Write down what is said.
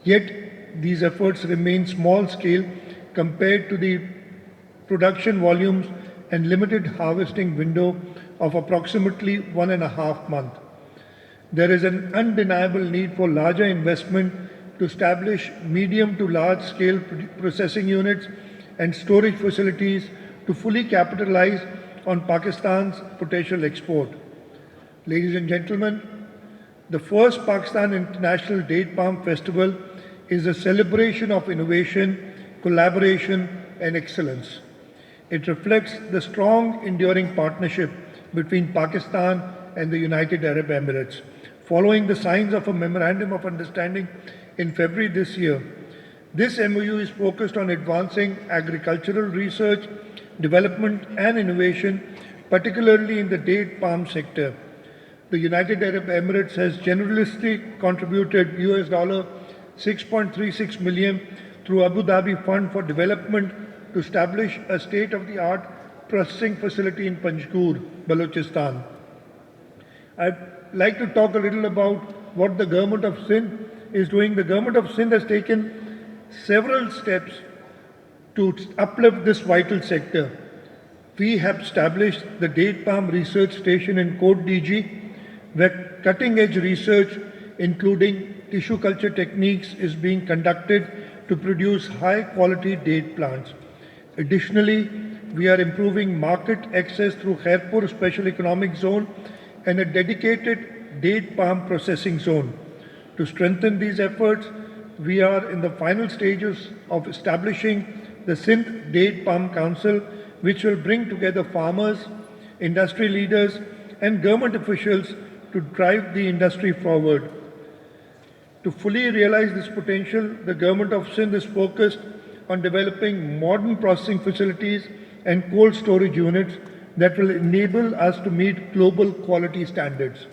Yet, these efforts remain small scale compared to the production volumes and limited harvesting window of approximately 1.5 months. There is an undeniable need for larger investment to establish medium to large scale processing units and storage facilities to fully capitalize on Pakistan's potential export. Ladies and gentlemen, the first Pakistan International Date Palm Festival is a celebration of innovation, collaboration, and excellence. It reflects the strong, enduring partnership between Pakistan and the United Arab Emirates. Following the signs of a Memorandum of Understanding in February this year, this MOU is focused on advancing agricultural research, development, and innovation, particularly in the date palm sector. The United Arab Emirates has generously contributed $6.36 million through Abu Dhabi Fund for Development to establish a state-of-the-art processing facility in Panjgur, Balochistan. I'd like to talk a little about what the government of Sindh is doing. The government of Sindh has taken several steps to uplift this vital sector. We have established the Date Palm Research Station in Kot DG, where cutting-edge research, including tissue culture techniques, is being conducted to produce high-quality date plants. Additionally, we are improving market access through Khairpur Special Economic Zone and a dedicated date palm processing zone. To strengthen these efforts, we are in the final stages of establishing the Sindh Date Palm Council, which will bring together farmers, industry leaders, and government officials to drive the industry forward. To fully realize this potential, the government of Sindh is focused on developing modern processing facilities and cold storage units that will enable us to meet global quality standards.